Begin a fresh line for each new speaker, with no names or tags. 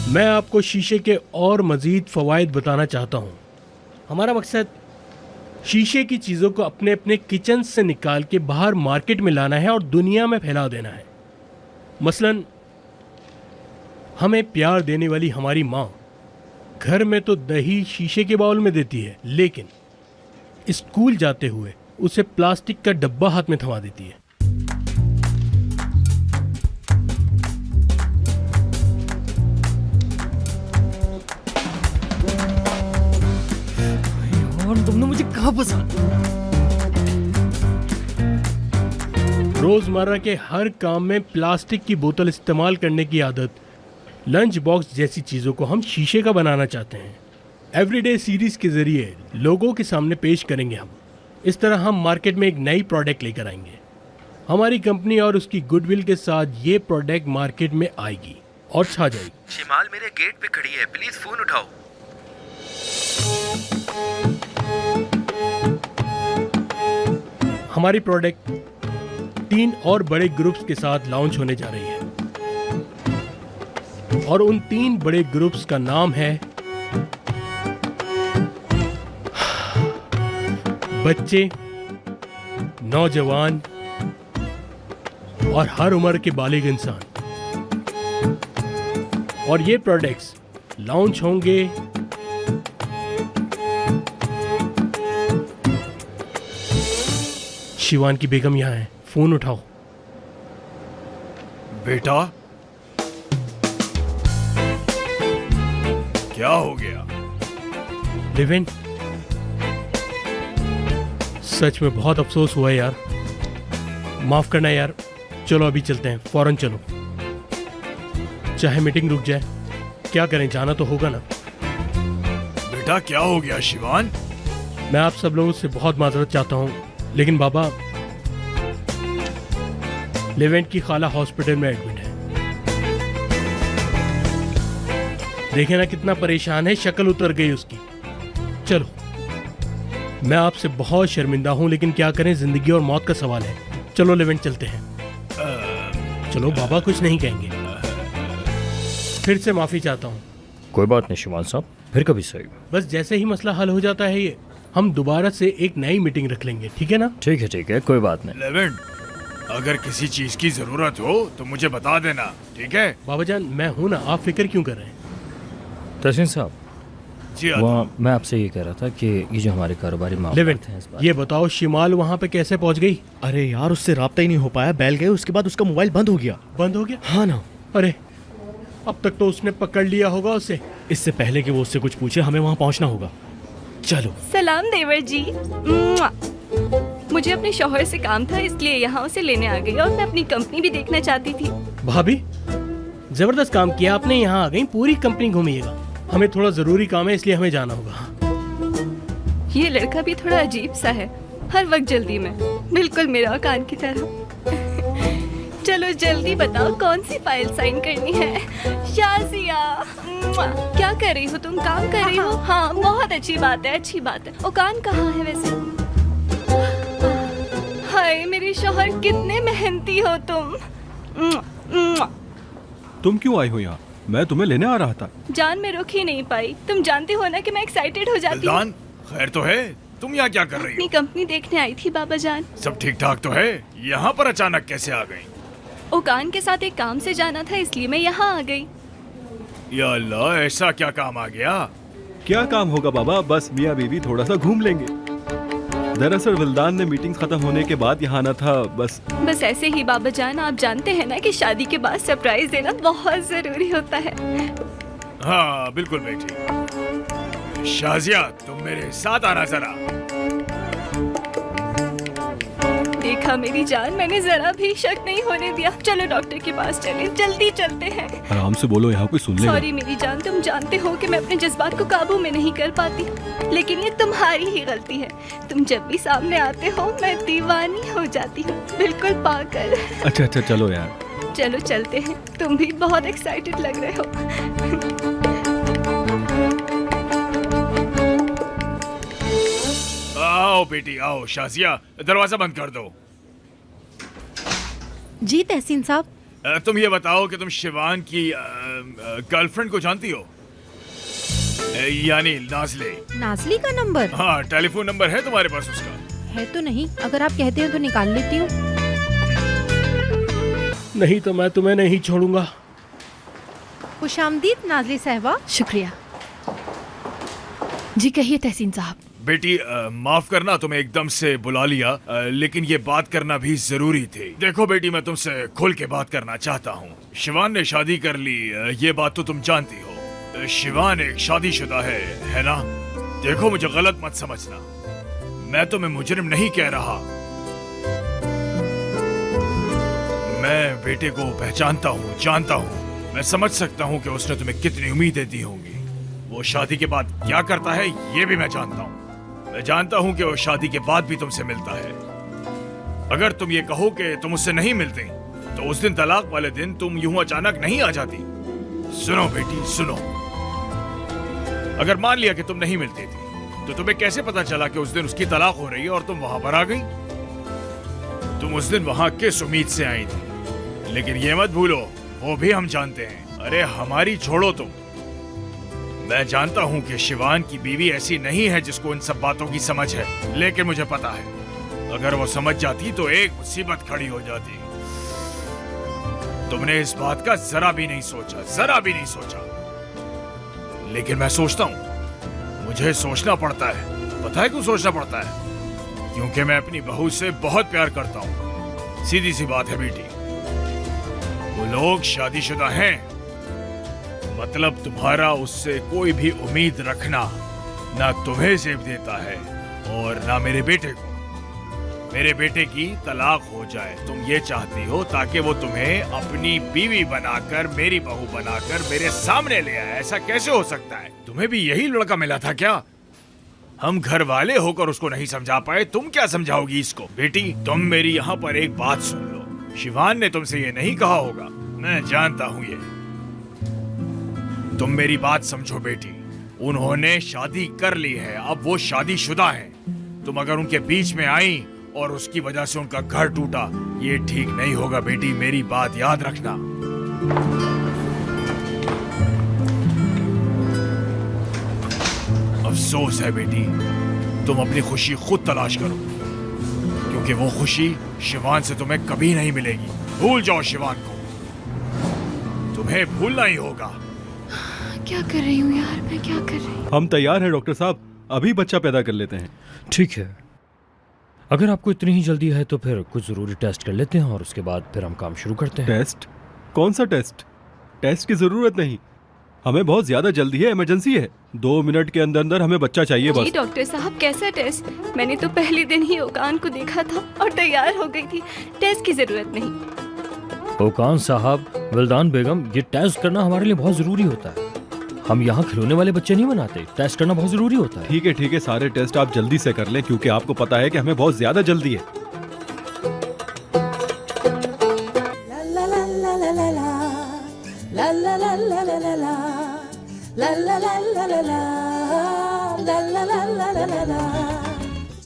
मैं आपको शीशे के और मज़ीद फ़वाइद बताना चाहता हूँ। हमारा मकसद शीशे की चीज़ों को अपने अपने किचन से निकाल के बाहर मार्केट में लाना है और दुनिया में फैला देना है। मसलन हमें प्यार देने वाली हमारी माँ घर में तो दही शीशे के बाउल में देती है, लेकिन स्कूल जाते हुए उसे प्लास्टिक का डब्बा हाथ में थमा देती है।
और तुमने मुझे कहाँ फंसा?
रोजमर्रा के हर काम में प्लास्टिक की बोतल इस्तेमाल करने की आदत, लंच बॉक्स जैसी चीज़ों को हम शीशे का बनाना चाहते हैं। एवरीडे सीरीज के जरिए लोगों के सामने पेश करेंगे हम। इस तरह हम मार्केट में एक नई प्रोडक्ट लेकर आएंगे। हमारी कंपनी और उसकी गुडविल के साथ ये प्रोडक्ट मार्केट में आएगी और छा जाएगी।
शिमाल मेरे गेट पे खड़ी है, प्लीज फोन उठाओ।
हमारी प्रोडक्ट 3 और बड़े ग्रुप्स के साथ लॉन्च होने जा रही है और उन 3 बड़े ग्रुप्स का नाम है बच्चे, नौजवान और हर उम्र के बालिग इंसान। और ये प्रोडक्ट्स लॉन्च होंगे शिवान की बेगम यहाँ है, फोन उठाओ।
बेटा क्या हो गया?
लिविन, सच में बहुत अफसोस हुआ यार, माफ करना यार। चलो अभी चलते हैं, फौरन चलो, चाहे मीटिंग रुक जाए। क्या करें, जाना तो होगा ना।
बेटा क्या हो गया शिवान?
मैं आप सब लोगों से बहुत माजरत चाहता हूँ, लेकिन बाबा, लेवेंट की खाला हॉस्पिटल में एडमिट है। देखे ना कितना परेशान है, शक्ल उतर गई उसकी। चलो, मैं आपसे बहुत शर्मिंदा हूं, लेकिन क्या करें, जिंदगी और मौत का सवाल है। चलो लेवेंट चलते हैं। चलो, बाबा कुछ नहीं कहेंगे। फिर से माफी चाहता हूँ।
कोई बात नहीं शिवान साहब, फिर कभी सही।
बस जैसे ही मसला हल हो जाता है ये, हम दोबारा से एक नई मीटिंग रख लेंगे, ठीक है ना?
ठीक है, कोई बात नहीं।
लेवेंट, अगर किसी चीज की जरूरत हो तो मुझे बता देना, ठीक है?
बाबा जान, मैं हूं ना, आप फिक्र क्यों कर रहे हैं?
तहसीन साहब,
जी
वहाँ मैं आपसे ये कह रहा था कि ये जो हमारे कारोबारी मामले
लेवेंट,
हैं इस बार।
ये बताओ शिमाल वहाँ पे कैसे पहुँच गई?
अरे यार, उससे राब्ता ही नहीं हो पाया। बैल गए, उसके बाद उसका मोबाइल बंद हो गया।
बंद हो गया?
हाँ ना।
अरे, अब तक तो उसने पकड़ लिया होगा उसे।
इससे पहले कि वो उससे कुछ पूछे, हमें वहाँ पहुँचना होगा। चलो।
सलाम देवर जी। मुआ। मुझे अपने शौहर से काम था, इसलिए यहाँ उसे लेने आ गई और मैं अपनी कंपनी भी देखना चाहती थी।
भाभी, जबरदस्त काम किया आपने, यहाँ आ गई, पूरी कंपनी घूमिएगा। हमें थोड़ा जरूरी काम है, इसलिए हमें जाना होगा।
ये लड़का भी थोड़ा अजीब सा है, हर वक्त जल्दी में, बिल्कुल मेरा कान की तरह। चलो जल्दी बताओ, कौन सी फाइल साइन करनी है? शाजिया, मुआ। क्या कर रही हो तुम? काम कर रही हो? हाँ, बहुत अच्छी बात है, अच्छी बात है। ओकान कहाँ है वैसे? हाय मेरे शौहर, कितने मेहनती हो तुम। मुआ।
तुम क्यों आई हो यहाँ? मैं तुम्हें लेने आ रहा था।
जान मैं रुक ही नहीं पाई। तुम जानते हो ना कि मैं एक्साइटेड हो जाती हूँ।
बिल्दान, खैर तो है? तुम यहाँ क्या कर रही
अपनी
हो?
कंपनी देखने आई थी बाबा जान।
सब ठीक ठाक तो है? यहाँ पर अचानक कैसे आ गई?
ओकान के साथ एक काम से जाना था, इसलिए मैं यहाँ आ गई।
या अल्लाह, ऐसा क्या काम आ गया?
क्या काम होगा बाबा, बस मियाँ बीवी थोड़ा सा घूम लेंगे। दरअसल विल्दान ने मीटिंग खत्म होने के बाद यहाँ आना था, बस
ऐसे ही बाबा जान, आप जानते हैं ना कि शादी के बाद सरप्राइज देना बहुत जरूरी होता है।
हाँ बिल्कुल बेटी। शाजिया, तुम मेरे साथ आना जरा।
देखा मेरी जान, मैंने जरा भी शक नहीं होने दिया। चलो डॉक्टर के पास चले, जल्दी चलते हैं।
आराम से बोलो, यहाँ कोई सुन लेगा।
सॉरी मेरी जान, तुम जानते हो कि मैं अपने जज्बात को काबू में नहीं कर पाती, लेकिन ये तुम्हारी ही गलती है। तुम जब भी सामने आते हो मैं दीवानी हो जाती हूँ, बिल्कुल पागल।
अच्छा चलो यार।
चलो चलते हैं, तुम भी बहुत एक्साइटेड लग रहे हो।
आओ बेटी आओ। शाजिया, दरवाजा बंद कर दो।
जी तहसीन साहब।
तुम ये बताओ कि तुम शिवान की गर्लफ्रेंड को जानती हो? यानी नाज़ली।
नाज़ली का नंबर
हाँ, टेलीफोन नंबर है तुम्हारे पास उसका?
है तो नहीं, अगर आप कहते हो तो निकाल लेती हूँ।
नहीं तो मैं तुम्हें नहीं छोड़ूंगा।
खुशामदीद नाज़ली साहबा।
शुक्रिया। जी कहिए तहसीन साहब।
बेटी, माफ करना तुम्हें एकदम से बुला लिया, लेकिन ये बात करना भी जरूरी थी। देखो बेटी, मैं तुमसे खुल के बात करना चाहता हूँ। शिवान ने शादी कर ली, ये बात तो तुम जानती हो। शिवान एक शादीशुदा है ना? देखो, मुझे गलत मत समझना, मैं तुम्हें मुजरिम नहीं कह रहा। मैं बेटे को पहचानता हूँ, जानता हूँ। मैं समझ सकता हूँ कि उसने तुम्हें कितनी उम्मीदें दी होंगी। वो शादी के बाद क्या करता है ये भी मैं जानता हूँ। मैं जानता हूँ कि वो शादी के बाद भी तुमसे मिलता है। अगर तुम ये कहो कि तुम उससे नहीं मिलते, तो उस दिन तलाक वाले दिन तुम यूं अचानक नहीं आ जाती। सुनो बेटी, सुनो। अगर मान लिया कि तुम नहीं मिलती थी, तो तुम्हें कैसे पता चला कि उस दिन उसकी तलाक हो रही है और तुम वहां पर आ गई? तुम उस दिन वहां किस उम्मीद से आई थी? लेकिन ये मत भूलो, वो भी हम जानते हैं। अरे हमारी छोड़ो तुम। मैं जानता हूं कि शिवान की बीवी ऐसी नहीं है जिसको इन सब बातों की समझ है, लेकिन मुझे पता है, अगर वो समझ जाती तो एक मुसीबत खड़ी हो जाती। तुमने इस बात का जरा भी नहीं सोचा, जरा भी नहीं सोचा। लेकिन मैं सोचता हूं, मुझे सोचना पड़ता है। पता है क्यों सोचना पड़ता है? क्योंकि मैं अपनी बहू से बहुत प्यार करता हूं। सीधी सी बात है बेटी, वो लोग शादीशुदा हैं, मतलब तुम्हारा उससे कोई भी उम्मीद रखना ना तुम्हें जेब देता है और ना मेरे बेटे को। मेरे बेटे की तलाक हो जाए, तुम ये चाहती हो ताकि वो तुम्हें अपनी बीवी बनाकर, मेरी बहू बनाकर मेरे सामने ले आए। ऐसा कैसे हो सकता है? तुम्हें भी यही लड़का मिला था क्या? हम घर वाले होकर उसको नहीं समझा पाए, तुम क्या समझाओगी इसको? बेटी, तुम मेरी यहाँ पर एक बात सुन लो। शिवान ने तुमसे ये नहीं कहा होगा, मैं जानता हूँ ये। तुम मेरी बात समझो बेटी, उन्होंने शादी कर ली है, अब वो शादीशुदा हैं। तुम अगर उनके बीच में आई और उसकी वजह से उनका घर टूटा, ये ठीक नहीं होगा बेटी, मेरी बात याद रखना। अफसोस है बेटी, तुम अपनी खुशी खुद तलाश करो, क्योंकि वो खुशी शिवान से तुम्हें कभी नहीं मिलेगी। भूल जाओ शिवान को, तुम्हें भूलना ही होगा।
क्या कर रही हूँ यार, मैं क्या कर रही हूँ?
हम तैयार हैं डॉक्टर साहब, अभी बच्चा पैदा कर लेते हैं।
ठीक है, अगर आपको इतनी ही जल्दी है तो फिर कुछ ज़रूरी टेस्ट कर लेते हैं और उसके बाद फिर हम काम शुरू करते हैं।
टेस्ट? कौन सा टेस्ट? टेस्ट की जरूरत नहीं, हमें बहुत ज्यादा जल्दी है, इमरजेंसी है। 2 मिनट के अंदर अंदर हमें बच्चा चाहिए
जी
बस।
डॉक्टर साहब, कैसा टेस्ट? मैंने तो पहले दिन ही ओकान को देखा था और तैयार हो गई थी। टेस्ट की जरूरत नहीं।
ओकान साहब, विल्दान बेगम, ये टेस्ट करना हमारे लिए बहुत ज़रूरी होता है। हम यहाँ खिलौने वाले बच्चे नहीं बनाते, टेस्ट करना बहुत ज़रूरी होता है।
ठीक है, सारे टेस्ट आप जल्दी से कर लें, क्योंकि आपको पता है कि हमें बहुत ज्यादा जल्दी है।
la la la la la la la la la la la la la